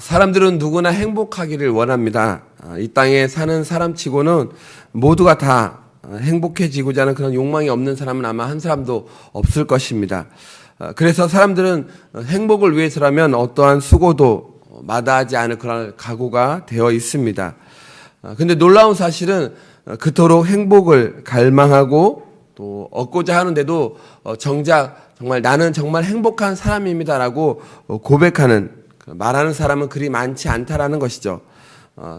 사람들은 누구나 행복하기를 원합니다. 이 땅에 사는 사람치고는 모두가 다 행복해지고자 하는 그런 욕망이 없는 사람은 아마 한 사람도 없을 것입니다. 그래서 사람들은 행복을 위해서라면 어떠한 수고도 마다하지 않을 그런 각오가 되어 있습니다. 근데 놀라운 사실은 그토록 행복을 갈망하고 또 얻고자 하는데도 정작 정말 나는 정말 행복한 사람입니다라고 고백하는 말하는 사람은 그리 많지 않다라는 것이죠.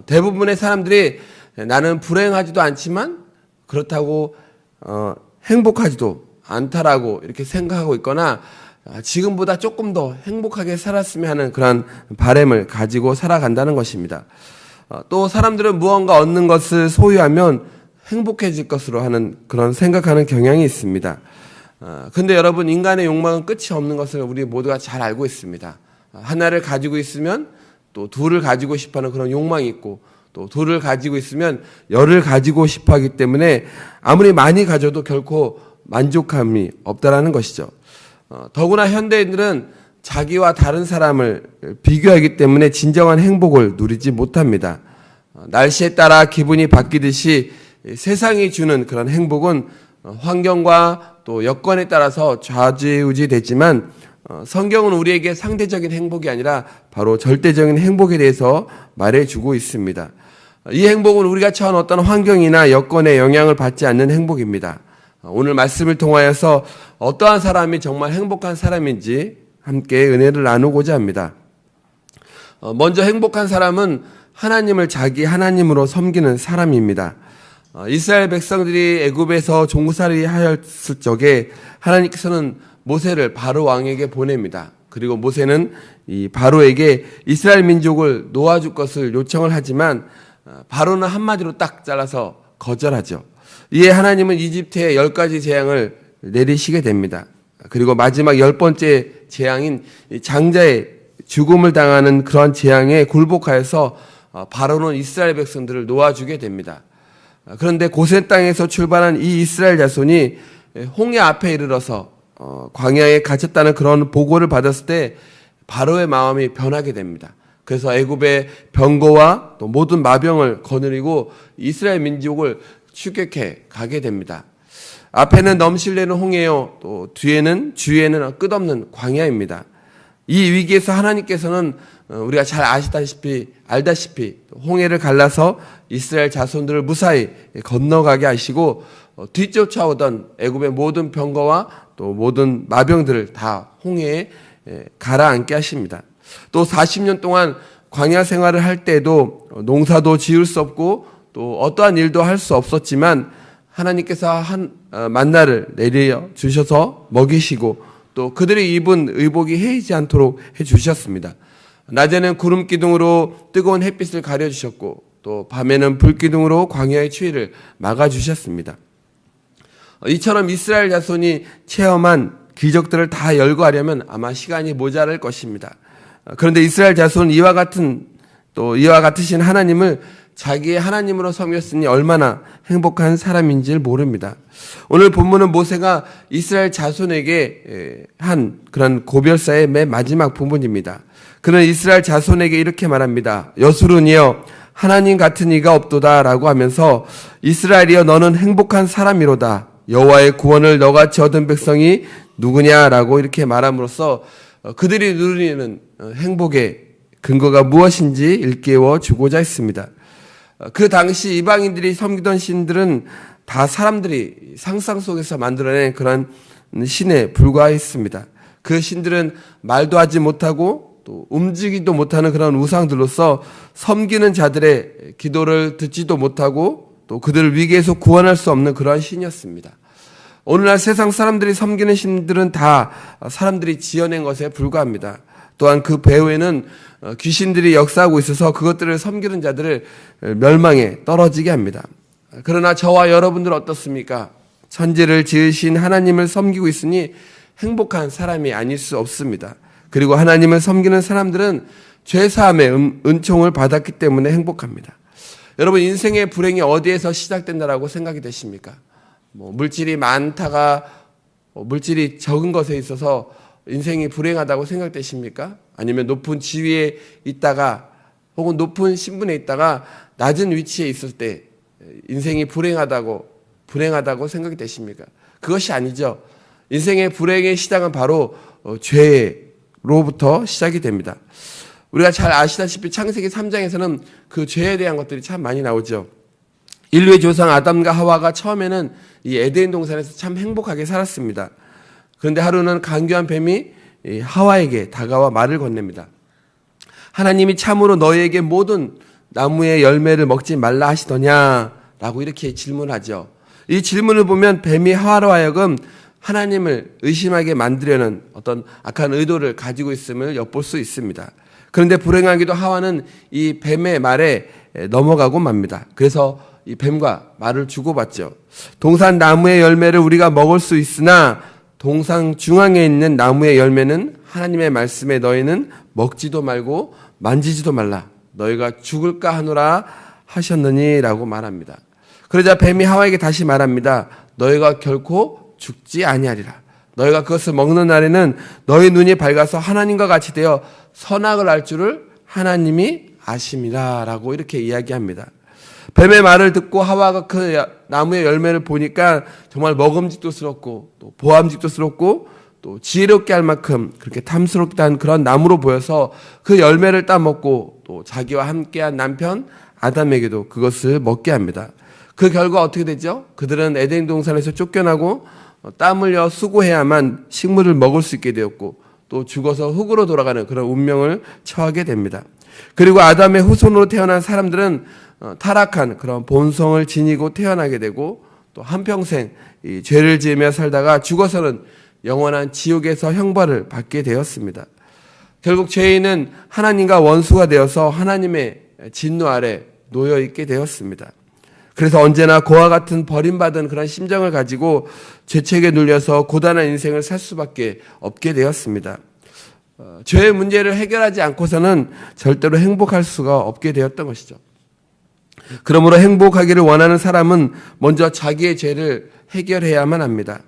대부분의 사람들이 나는 불행하지도 않지만 그렇다고 행복하지도 않다라고 이렇게 생각하고 있거나 지금보다 조금 더 행복하게 살았으면 하는 그런 바람을 가지고 살아간다는 것입니다. 또 사람들은 무언가 얻는 것을 소유하면 행복해질 것으로 하는 그런 생각하는 경향이 있습니다. 근데 여러분, 인간의 욕망은 끝이 없는 것을 우리 모두가 잘 알고 있습니다. 하나를 가지고 있으면 또 둘을 가지고 싶어하는 그런 욕망이 있고, 또 둘을 가지고 있으면 열을 가지고 싶어 하기 때문에 아무리 많이 가져도 결코 만족함이 없다라는 것이죠. 더구나 현대인들은 자기와 다른 사람을 비교하기 때문에 진정한 행복을 누리지 못합니다. 날씨에 따라 기분이 바뀌듯이 세상이 주는 그런 행복은 환경과 또 여건에 따라서 좌지우지 되지만 성경은 우리에게 상대적인 행복이 아니라 바로 절대적인 행복에 대해서 말해주고 있습니다. 이 행복은 우리가 처한 어떤 환경이나 여건에 영향을 받지 않는 행복입니다. 오늘 말씀을 통하여서 어떠한 사람이 정말 행복한 사람인지 함께 은혜를 나누고자 합니다. 먼저 행복한 사람은 하나님을 자기 하나님으로 섬기는 사람입니다. 이스라엘 백성들이 애굽에서 종살이 하였을 적에 하나님께서는 모세를 바로 왕에게 보냅니다. 그리고 모세는 이 바로에게 이스라엘 민족을 놓아줄 것을 요청을 하지만 바로는 한마디로 딱 잘라서 거절하죠. 이에 하나님은 이집트에 10가지 재앙을 내리시게 됩니다. 그리고 마지막 10번째 재앙인 장자의 죽음을 당하는 그런 재앙에 굴복하여서 바로는 이스라엘 백성들을 놓아주게 됩니다. 그런데 고센 땅에서 출발한 이 이스라엘 자손이 홍해 앞에 이르러서 광야에 갇혔다는 그런 보고를 받았을 때 바로의 마음이 변하게 됩니다. 그래서 애굽의 병거와 또 모든 마병을 거느리고 이스라엘 민족을 추격해 가게 됩니다. 앞에는 넘실대는 홍해요, 또 뒤에는 주위에는 끝없는 광야입니다. 이 위기에서 하나님께서는 우리가 잘 알다시피 홍해를 갈라서 이스라엘 자손들을 무사히 건너가게 하시고 뒤쫓아오던 애굽의 모든 병거와 또 모든 마병들을 다 홍해에 가라앉게 하십니다. 또 40년 동안 광야 생활을 할 때도 농사도 지을 수 없고 또 어떠한 일도 할 수 없었지만 하나님께서 만나를 내려 주셔서 먹이시고 또 그들이 입은 의복이 해이지 않도록 해주셨습니다. 낮에는 구름 기둥으로 뜨거운 햇빛을 가려주셨고 또 밤에는 불 기둥으로 광야의 추위를 막아주셨습니다. 이처럼 이스라엘 자손이 체험한 기적들을 다 열거하려면 아마 시간이 모자랄 것입니다. 그런데 이스라엘 자손은 이와 같으신 하나님을 자기의 하나님으로 섬겼으니 얼마나 행복한 사람인지를 모릅니다. 오늘 본문은 모세가 이스라엘 자손에게 한 그런 고별사의 맨 마지막 부분입니다. 그는 이스라엘 자손에게 이렇게 말합니다. 여수론이여 하나님 같은 이가 없도다 라고 하면서 이스라엘이여 너는 행복한 사람이로다. 여호와의 구원을 너같이 얻은 백성이 누구냐라고 이렇게 말함으로써 그들이 누리는 행복의 근거가 무엇인지 일깨워 주고자 했습니다. 그 당시 이방인들이 섬기던 신들은 다 사람들이 상상 속에서 만들어낸 그런 신에 불과했습니다. 그 신들은 말도 하지 못하고 또 움직이도 못하는 그런 우상들로서 섬기는 자들의 기도를 듣지도 못하고 또 그들을 위기에서 구원할 수 없는 그러한 신이었습니다. 오늘날 세상 사람들이 섬기는 신들은 다 사람들이 지어낸 것에 불과합니다. 또한 그 배후에는 귀신들이 역사하고 있어서 그것들을 섬기는 자들을 멸망에 떨어지게 합니다. 그러나 저와 여러분들은 어떻습니까? 천지를 지으신 하나님을 섬기고 있으니 행복한 사람이 아닐 수 없습니다. 그리고 하나님을 섬기는 사람들은 죄사함의 은총을 받았기 때문에 행복합니다. 여러분, 인생의 불행이 어디에서 시작된다라고 생각이 되십니까? 물질이 많다가 물질이 적은 것에 있어서 인생이 불행하다고 생각되십니까? 아니면 높은 지위에 있다가 혹은 높은 신분에 있다가 낮은 위치에 있을 때 인생이 불행하다고 생각이 되십니까? 그것이 아니죠. 인생의 불행의 시작은 바로 죄로부터 시작이 됩니다. 우리가 잘 아시다시피 창세기 3장에서는 그 죄에 대한 것들이 참 많이 나오죠. 인류의 조상 아담과 하와가 처음에는 이 에덴 동산에서 참 행복하게 살았습니다. 그런데 하루는 간교한 뱀이 하와에게 다가와 말을 건넵니다. 하나님이 참으로 너희에게 모든 나무의 열매를 먹지 말라 하시더냐? 라고 이렇게 질문하죠. 이 질문을 보면 뱀이 하와로 하여금 하나님을 의심하게 만들려는 어떤 악한 의도를 가지고 있음을 엿볼 수 있습니다. 그런데 불행하게도 하와는 이 뱀의 말에 넘어가고 맙니다. 그래서 이 뱀과 말을 주고받죠. 동산 나무의 열매를 우리가 먹을 수 있으나 동산 중앙에 있는 나무의 열매는 하나님의 말씀에 너희는 먹지도 말고 만지지도 말라. 너희가 죽을까 하노라 하셨느니 라고 말합니다. 그러자 뱀이 하와에게 다시 말합니다. 너희가 결코 죽지 아니하리라. 너희가 그것을 먹는 날에는 너희 눈이 밝아서 하나님과 같이 되어 선악을 알 줄을 하나님이 아심이라 라고 이렇게 이야기합니다. 뱀의 말을 듣고 하와가 그 나무의 열매를 보니까 정말 먹음직도스럽고 또 보암직도스럽고 또 지혜롭게 할 만큼 그렇게 탐스럽다는 그런 나무로 보여서 그 열매를 따먹고 또 자기와 함께한 남편 아담에게도 그것을 먹게 합니다. 그 결과 어떻게 되죠? 그들은 에덴 동산에서 쫓겨나고 땀 흘려 수고해야만 식물을 먹을 수 있게 되었고 또 죽어서 흙으로 돌아가는 그런 운명을 처하게 됩니다. 그리고 아담의 후손으로 태어난 사람들은 타락한 그런 본성을 지니고 태어나게 되고 또 한평생 이 죄를 지으며 살다가 죽어서는 영원한 지옥에서 형벌을 받게 되었습니다. 결국 죄인은 하나님과 원수가 되어서 하나님의 진노 아래 놓여 있게 되었습니다. 그래서 언제나 그와 같은 버림받은 그런 심정을 가지고 죄책에 눌려서 고단한 인생을 살 수밖에 없게 되었습니다. 죄의 문제를 해결하지 않고서는 절대로 행복할 수가 없게 되었던 것이죠. 그러므로 행복하기를 원하는 사람은 먼저 자기의 죄를 해결해야만 합니다.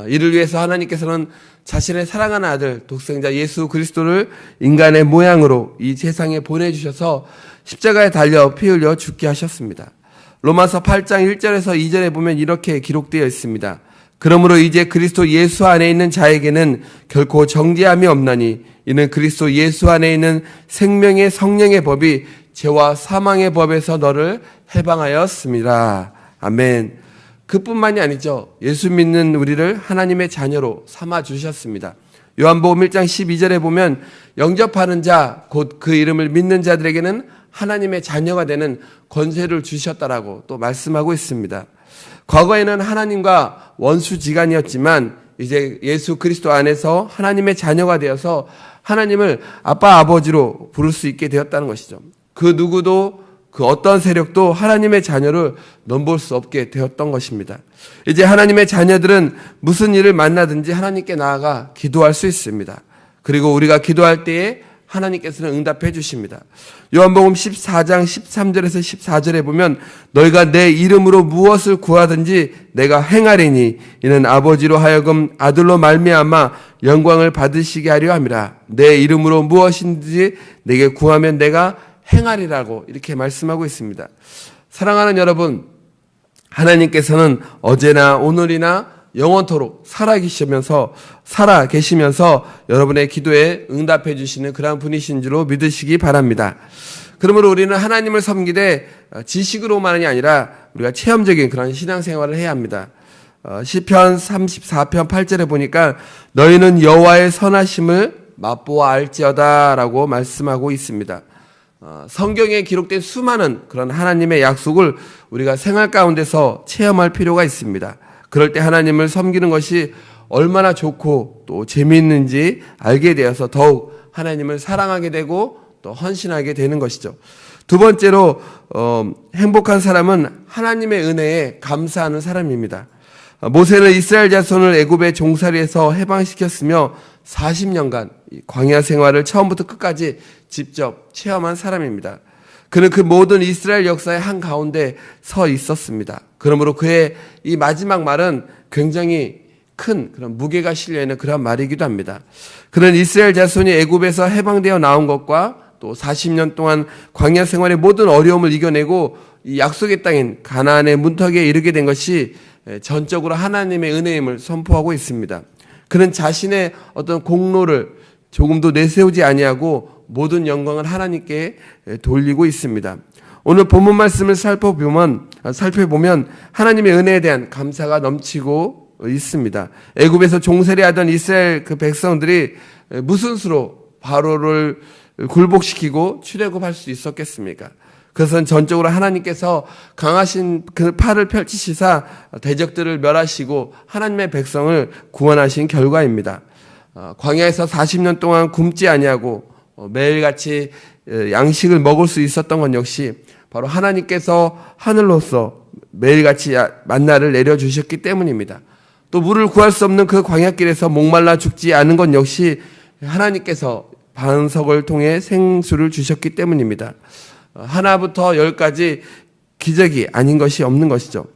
이를 위해서 하나님께서는 자신의 사랑하는 아들 독생자 예수 그리스도를 인간의 모양으로 이 세상에 보내주셔서 십자가에 달려 피 흘려 죽게 하셨습니다. 로마서 8장 1절에서 2절에 보면 이렇게 기록되어 있습니다. 그러므로 이제 그리스도 예수 안에 있는 자에게는 결코 정죄함이 없나니 이는 그리스도 예수 안에 있는 생명의 성령의 법이 죄와 사망의 법에서 너를 해방하였습니다. 아멘. 그뿐만이 아니죠. 예수 믿는 우리를 하나님의 자녀로 삼아 주셨습니다. 요한복음 1장 12절에 보면 영접하는 자 곧 그 이름을 믿는 자들에게는 하나님의 자녀가 되는 권세를 주셨다라고 또 말씀하고 있습니다. 과거에는 하나님과 원수지간이었지만 이제 예수 그리스도 안에서 하나님의 자녀가 되어서 하나님을 아빠 아버지로 부를 수 있게 되었다는 것이죠. 그 누구도 그 어떤 세력도 하나님의 자녀를 넘볼 수 없게 되었던 것입니다. 이제 하나님의 자녀들은 무슨 일을 만나든지 하나님께 나아가 기도할 수 있습니다. 그리고 우리가 기도할 때에 하나님께서는 응답해 주십니다. 요한복음 14장 13절에서 14절에 보면 너희가 내 이름으로 무엇을 구하든지 내가 행하리니 이는 아버지로 하여금 아들로 말미암아 영광을 받으시게 하려 함이라. 내 이름으로 무엇인지 내게 구하면 내가 행하리라고 이렇게 말씀하고 있습니다. 사랑하는 여러분, 하나님께서는 어제나 오늘이나 영원토록 살아 계시면서 여러분의 기도에 응답해 주시는 그런 분이신 줄로 믿으시기 바랍니다. 그러므로 우리는 하나님을 섬기되 지식으로만이 아니라 우리가 체험적인 그런 신앙생활을 해야 합니다. 시편 34편 8절에 보니까 너희는 여호와의 선하심을 맛보아 알지어다 라고 말씀하고 있습니다. 성경에 기록된 수많은 그런 하나님의 약속을 우리가 생활 가운데서 체험할 필요가 있습니다. 그럴 때 하나님을 섬기는 것이 얼마나 좋고 또 재미있는지 알게 되어서 더욱 하나님을 사랑하게 되고 또 헌신하게 되는 것이죠. 두 번째로 행복한 사람은 하나님의 은혜에 감사하는 사람입니다. 모세는 이스라엘 자손을 애굽의 종살이에서 해방시켰으며 40년간 광야 생활을 처음부터 끝까지 직접 체험한 사람입니다. 그는 그 모든 이스라엘 역사의 한가운데 서 있었습니다. 그러므로 그의 이 마지막 말은 굉장히 큰 그런 무게가 실려있는 그런 말이기도 합니다. 그런 이스라엘 자손이 애굽에서 해방되어 나온 것과 또 40년 동안 광야 생활의 모든 어려움을 이겨내고 이 약속의 땅인 가나안의 문턱에 이르게 된 것이 전적으로 하나님의 은혜임을 선포하고 있습니다. 그는 자신의 어떤 공로를 조금도 내세우지 아니하고 모든 영광을 하나님께 돌리고 있습니다. 오늘 본문 말씀을 살펴보면 하나님의 은혜에 대한 감사가 넘치고 있습니다. 애굽에서 종살이하던 이스라엘 그 백성들이 무슨 수로 바로를 굴복시키고 출애굽할 수 있었겠습니까? 그것은 전적으로 하나님께서 강하신 그 팔을 펼치시사 대적들을 멸하시고 하나님의 백성을 구원하신 결과입니다. 광야에서 40년 동안 굶지 아니하고 매일같이 양식을 먹을 수 있었던 건 역시 바로 하나님께서 하늘로서 매일같이 만나를 내려주셨기 때문입니다. 또 물을 구할 수 없는 그 광야길에서 목말라 죽지 않은 건 역시 하나님께서 반석을 통해 생수를 주셨기 때문입니다. 하나부터 열까지 기적이 아닌 것이 없는 것이죠.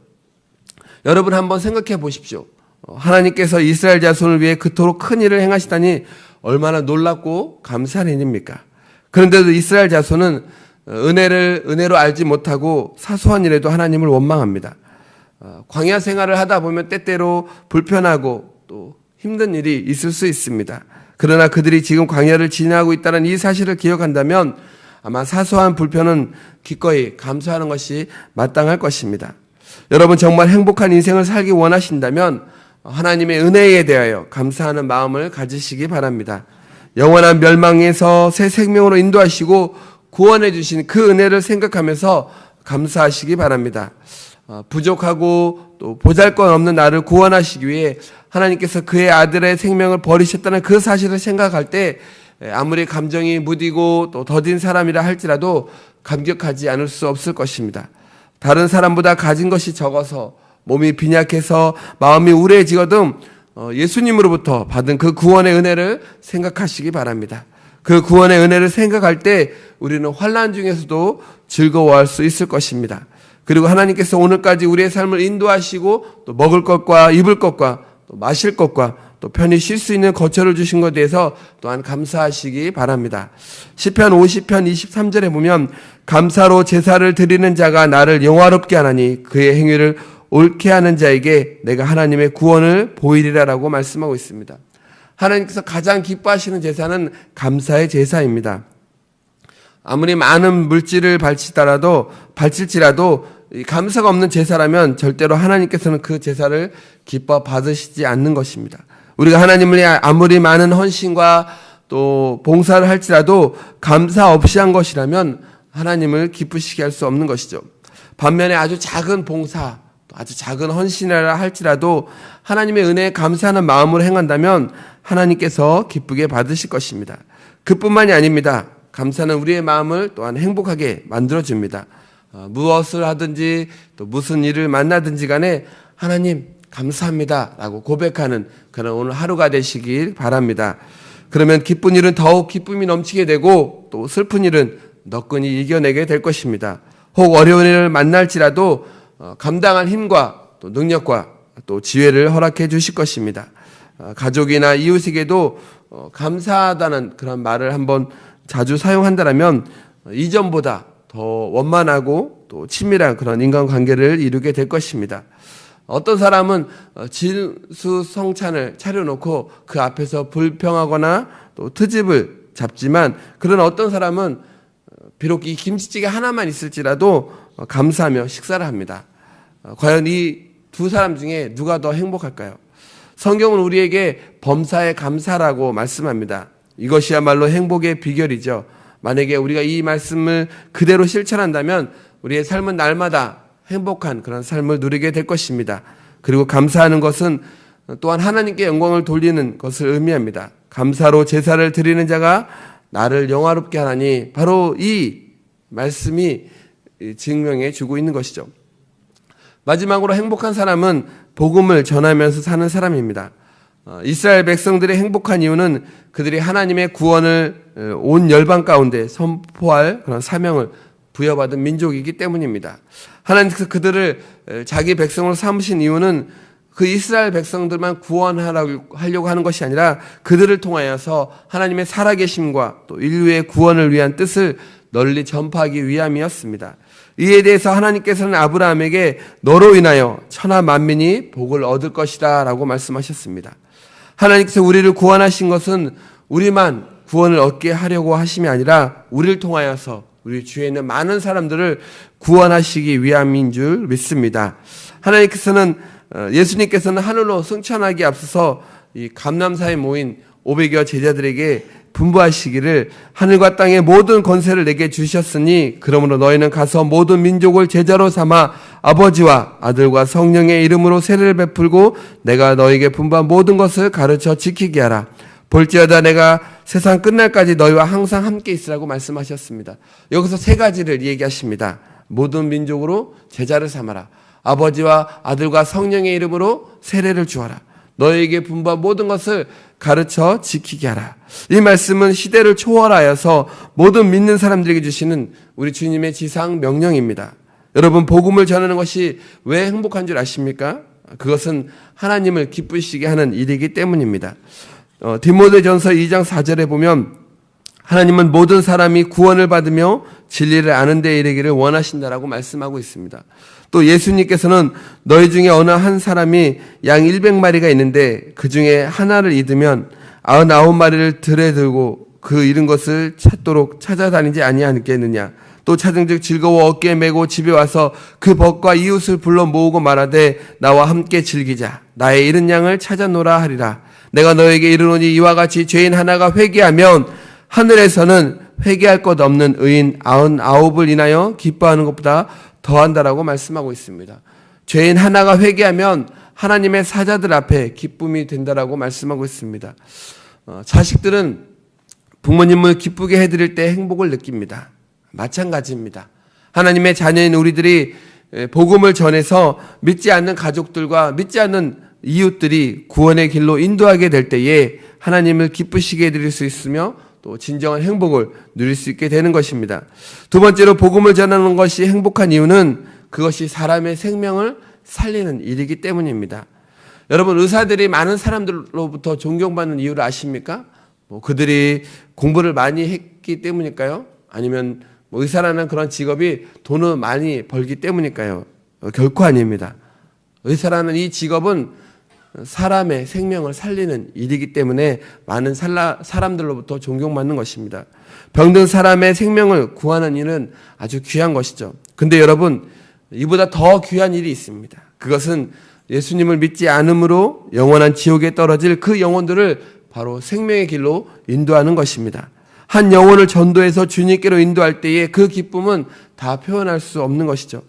여러분 한번 생각해 보십시오. 하나님께서 이스라엘 자손을 위해 그토록 큰 일을 행하시다니 얼마나 놀랍고 감사한 일입니까? 그런데도 이스라엘 자손은 은혜로 알지 못하고 사소한 일에도 하나님을 원망합니다. 광야 생활을 하다 보면 때때로 불편하고 또 힘든 일이 있을 수 있습니다. 그러나 그들이 지금 광야를 지나고 있다는 이 사실을 기억한다면 아마 사소한 불편은 기꺼이 감수하는 것이 마땅할 것입니다. 여러분 정말 행복한 인생을 살기 원하신다면 하나님의 은혜에 대하여 감사하는 마음을 가지시기 바랍니다. 영원한 멸망에서 새 생명으로 인도하시고 구원해 주신 그 은혜를 생각하면서 감사하시기 바랍니다. 부족하고 또 보잘것없는 나를 구원하시기 위해 하나님께서 그의 아들의 생명을 버리셨다는 그 사실을 생각할 때 아무리 감정이 무디고 또 더딘 사람이라 할지라도 감격하지 않을 수 없을 것입니다. 다른 사람보다 가진 것이 적어서 몸이 빈약해서 마음이 우울해지거든 예수님으로부터 받은 그 구원의 은혜를 생각하시기 바랍니다. 그 구원의 은혜를 생각할 때 우리는 환난 중에서도 즐거워할 수 있을 것입니다. 그리고 하나님께서 오늘까지 우리의 삶을 인도하시고 또 먹을 것과 입을 것과 또 마실 것과 또 편히 쉴 수 있는 거처를 주신 것에 대해서 또한 감사하시기 바랍니다. 시편 50편 23절에 보면 감사로 제사를 드리는 자가 나를 영화롭게 하나니 그의 행위를 옳게 하는 자에게 내가 하나님의 구원을 보이리라라고 말씀하고 있습니다. 하나님께서 가장 기뻐하시는 제사는 감사의 제사입니다. 아무리 많은 물질을 바칠지라도 감사가 없는 제사라면 절대로 하나님께서는 그 제사를 기뻐 받으시지 않는 것입니다. 우리가 하나님을 위해 아무리 많은 헌신과 또 봉사를 할지라도 감사 없이 한 것이라면 하나님을 기쁘시게 할 수 없는 것이죠. 반면에 아주 작은 봉사, 아주 작은 헌신이라 할지라도 하나님의 은혜에 감사하는 마음으로 행한다면 하나님께서 기쁘게 받으실 것입니다. 그뿐만이 아닙니다. 감사는 우리의 마음을 또한 행복하게 만들어줍니다. 무엇을 하든지 또 무슨 일을 만나든지 간에 하나님 감사합니다 라고 고백하는 그런 오늘 하루가 되시길 바랍니다. 그러면 기쁜 일은 더욱 기쁨이 넘치게 되고 또 슬픈 일은 너끈히 이겨내게 될 것입니다. 혹 어려운 일을 만날지라도 감당할 힘과 또 능력과 또 지혜를 허락해 주실 것입니다. 가족이나 이웃에게도 감사하다는 그런 말을 한번 자주 사용한다면 이전보다 더 원만하고 또 친밀한 그런 인간관계를 이루게 될 것입니다. 어떤 사람은 진수성찬을 차려놓고 그 앞에서 불평하거나 또 트집을 잡지만 그런 어떤 사람은 비록 이 김치찌개 하나만 있을지라도 감사하며 식사를 합니다. 과연 이 두 사람 중에 누가 더 행복할까요? 성경은 우리에게 범사에 감사라고 말씀합니다. 이것이야말로 행복의 비결이죠. 만약에 우리가 이 말씀을 그대로 실천한다면 우리의 삶은 날마다 행복한 그런 삶을 누리게 될 것입니다. 그리고 감사하는 것은 또한 하나님께 영광을 돌리는 것을 의미합니다. 감사로 제사를 드리는 자가 나를 영화롭게 하나니 바로 이 말씀이 증명해 주고 있는 것이죠. 마지막으로 행복한 사람은 복음을 전하면서 사는 사람입니다. 이스라엘 백성들의 행복한 이유는 그들이 하나님의 구원을 온 열방 가운데 선포할 그런 사명을 부여받은 민족이기 때문입니다. 하나님께서 그들을 자기 백성으로 삼으신 이유는 그 이스라엘 백성들만 구원하려고 하는 것이 아니라 그들을 통하여서 하나님의 살아계심과 또 인류의 구원을 위한 뜻을 널리 전파하기 위함이었습니다. 이에 대해서 하나님께서는 아브라함에게 너로 인하여 천하 만민이 복을 얻을 것이다 라고 말씀하셨습니다. 하나님께서 우리를 구원하신 것은 우리만 구원을 얻게 하려고 하심이 아니라 우리를 통하여서 우리 주위에 있는 많은 사람들을 구원하시기 위함인 줄 믿습니다. 예수님께서는 하늘로 승천하기 앞서서 이 감람사에 모인 500여 제자들에게 분부하시기를 하늘과 땅의 모든 권세를 내게 주셨으니 그러므로 너희는 가서 모든 민족을 제자로 삼아 아버지와 아들과 성령의 이름으로 세례를 베풀고 내가 너희에게 분부한 모든 것을 가르쳐 지키게 하라. 볼지어다 내가 세상 끝날까지 너희와 항상 함께 있으라고 말씀하셨습니다. 여기서 세 가지를 얘기하십니다. 모든 민족으로 제자를 삼아라. 아버지와 아들과 성령의 이름으로 세례를 주어라. 너희에게 분부한 모든 것을 가르쳐 지키게 하라. 이 말씀은 시대를 초월하여서 모든 믿는 사람들에게 주시는 우리 주님의 지상 명령입니다. 여러분, 복음을 전하는 것이 왜 행복한 줄 아십니까? 그것은 하나님을 기쁘시게 하는 일이기 때문입니다. 디모데전서 2장 4절에 보면 하나님은 모든 사람이 구원을 받으며 진리를 아는 데 이르기를 원하신다라고 말씀하고 있습니다. 또 예수님께서는 너희 중에 어느 한 사람이 양 100마리가 있는데 그 중에 하나를 잃으면 99마리를 들에 들고 그 잃은 것을 찾도록 찾아다니지 아니하겠느냐. 또 찾은즉 즐거워 어깨에 메고 집에 와서 그 벗과 이웃을 불러 모으고 말하되 나와 함께 즐기자. 나의 잃은 양을 찾아노라 하리라. 내가 너에게 이르노니 이와 같이 죄인 하나가 회개하면 하늘에서는 회개할 것 없는 의인 99을 인하여 기뻐하는 것보다 더한다라고 말씀하고 있습니다. 죄인 하나가 회개하면 하나님의 사자들 앞에 기쁨이 된다라고 말씀하고 있습니다. 자식들은 부모님을 기쁘게 해드릴 때 행복을 느낍니다. 마찬가지입니다. 하나님의 자녀인 우리들이 복음을 전해서 믿지 않는 가족들과 믿지 않는 이웃들이 구원의 길로 인도하게 될 때에 하나님을 기쁘시게 해드릴 수 있으며 또 진정한 행복을 누릴 수 있게 되는 것입니다. 두 번째로 복음을 전하는 것이 행복한 이유는 그것이 사람의 생명을 살리는 일이기 때문입니다. 여러분, 의사들이 많은 사람들로부터 존경받는 이유를 아십니까? 그들이 공부를 많이 했기 때문일까요? 아니면 의사라는 그런 직업이 돈을 많이 벌기 때문일까요? 결코 아닙니다. 의사라는 이 직업은 사람의 생명을 살리는 일이기 때문에 많은 사람들로부터 존경받는 것입니다. 병든 사람의 생명을 구하는 일은 아주 귀한 것이죠. 근데 여러분, 이보다 더 귀한 일이 있습니다. 그것은 예수님을 믿지 않음으로 영원한 지옥에 떨어질 그 영혼들을 바로 생명의 길로 인도하는 것입니다. 한 영혼을 전도해서 주님께로 인도할 때에 그 기쁨은 다 표현할 수 없는 것이죠.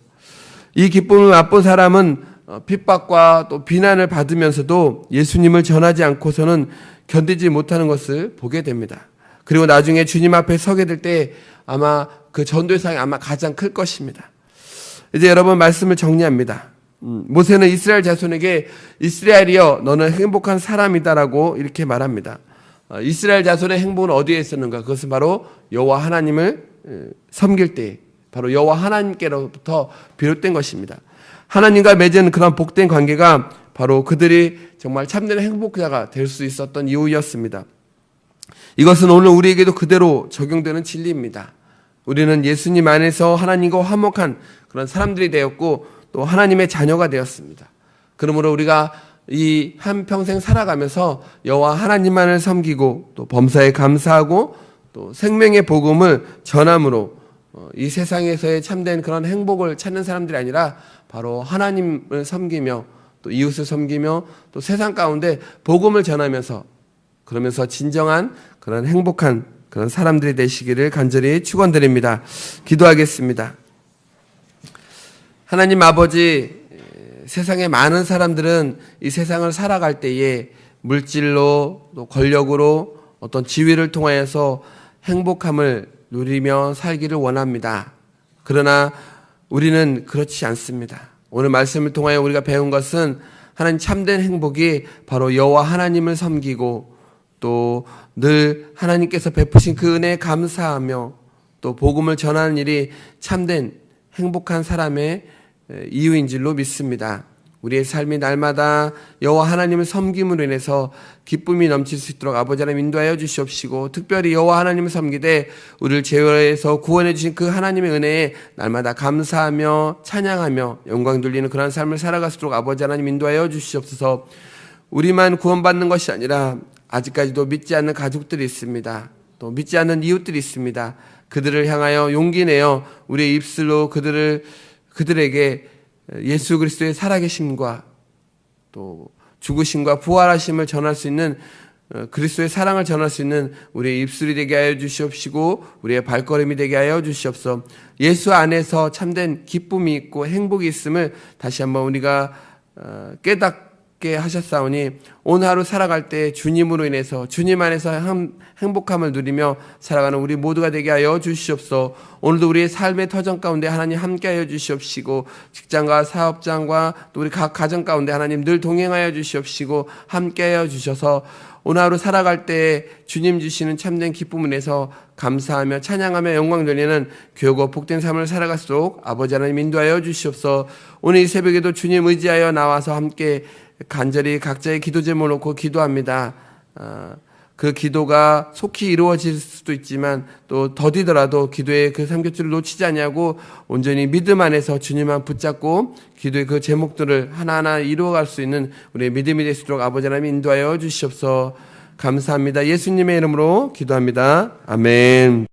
이 기쁨을 맛본 사람은 핍박과 또 비난을 받으면서도 예수님을 전하지 않고서는 견디지 못하는 것을 보게 됩니다. 그리고 나중에 주님 앞에 서게 될 때 아마 그 전도의 상이 아마 가장 클 것입니다. 이제 여러분, 말씀을 정리합니다. 모세는 이스라엘 자손에게 이스라엘이여 너는 행복한 사람이다라고 이렇게 말합니다. 이스라엘 자손의 행복은 어디에 있었는가? 그것은 바로 여호와 하나님을 섬길 때 바로 여호와 하나님께로부터 비롯된 것입니다. 하나님과 맺은 그런 복된 관계가 바로 그들이 정말 참된 행복자가 될 수 있었던 이유였습니다. 이것은 오늘 우리에게도 그대로 적용되는 진리입니다. 우리는 예수님 안에서 하나님과 화목한 그런 사람들이 되었고 또 하나님의 자녀가 되었습니다. 그러므로 우리가 이 한평생 살아가면서 여호와 하나님만을 섬기고 또 범사에 감사하고 또 생명의 복음을 전함으로 이 세상에서의 참된 그런 행복을 찾는 사람들이 아니라 바로 하나님을 섬기며 또 이웃을 섬기며 또 세상 가운데 복음을 전하면서 그러면서 진정한 그런 행복한 그런 사람들이 되시기를 간절히 축원드립니다. 기도하겠습니다. 하나님 아버지, 세상의 많은 사람들은 이 세상을 살아갈 때에 물질로 또 권력으로 어떤 지위를 통하여서 행복함을 누리며 살기를 원합니다. 그러나 우리는 그렇지 않습니다. 오늘 말씀을 통하여 우리가 배운 것은 하나님 참된 행복이 바로 여호와 하나님을 섬기고 또 늘 하나님께서 베푸신 그 은혜에 감사하며 또 복음을 전하는 일이 참된 행복한 사람의 이유인 줄로 믿습니다. 우리의 삶이 날마다 여호와 하나님을 섬김으로 인해서 기쁨이 넘칠 수 있도록 아버지 하나님 인도하여 주시옵시고, 특별히 여호와 하나님을 섬기되 우리를 죄에서 구원해 주신 그 하나님의 은혜에 날마다 감사하며 찬양하며 영광 돌리는 그런 삶을 살아갈 수 있도록 아버지 하나님 인도하여 주시옵소서. 우리만 구원받는 것이 아니라 아직까지도 믿지 않는 가족들이 있습니다. 또 믿지 않는 이웃들이 있습니다. 그들을 향하여 용기 내어 우리의 입술로 그들에게 예수 그리스도의 살아계심과 또 죽으심과 부활하심을 전할 수 있는, 그리스도의 사랑을 전할 수 있는 우리의 입술이 되게 하여 주시옵시고, 우리의 발걸음이 되게 하여 주시옵소서. 예수 안에서 참된 기쁨이 있고 행복이 있음을 다시 한번 우리가 깨닫게 하셨사오니, 오늘 하루 살아갈 때 주님으로 인해서 주님 안에서 행복함을 누리며 살아가는 우리 모두가 되게 하여 주시옵소서. 오늘도 우리의 삶의 터전 가운데 하나님 함께 하여 주시옵시고, 직장과 사업장과 또 우리 각 가정 가운데 하나님 늘 동행하여 주시옵시고 함께 하여 주셔서 오늘 하루 살아갈 때 주님 주시는 참된 기쁨을 인해서 감사하며 찬양하며 영광 돌리는 교고 복된 삶을 살아갈수록 아버지 하나님 인도하여 주시옵소서. 오늘 이 새벽에도 주님 의지하여 나와서 함께 간절히 각자의 기도 제목을 놓고 기도합니다. 그 기도가 속히 이루어질 수도 있지만 또 더디더라도 기도의 그 삼겹줄을 놓치지 않냐고 온전히 믿음 안에서 주님만 붙잡고 기도의 그 제목들을 하나하나 이루어갈 수 있는 우리의 믿음이 될 수 있도록 아버지 하나님 인도하여 주시옵소서. 감사합니다. 예수님의 이름으로 기도합니다. 아멘.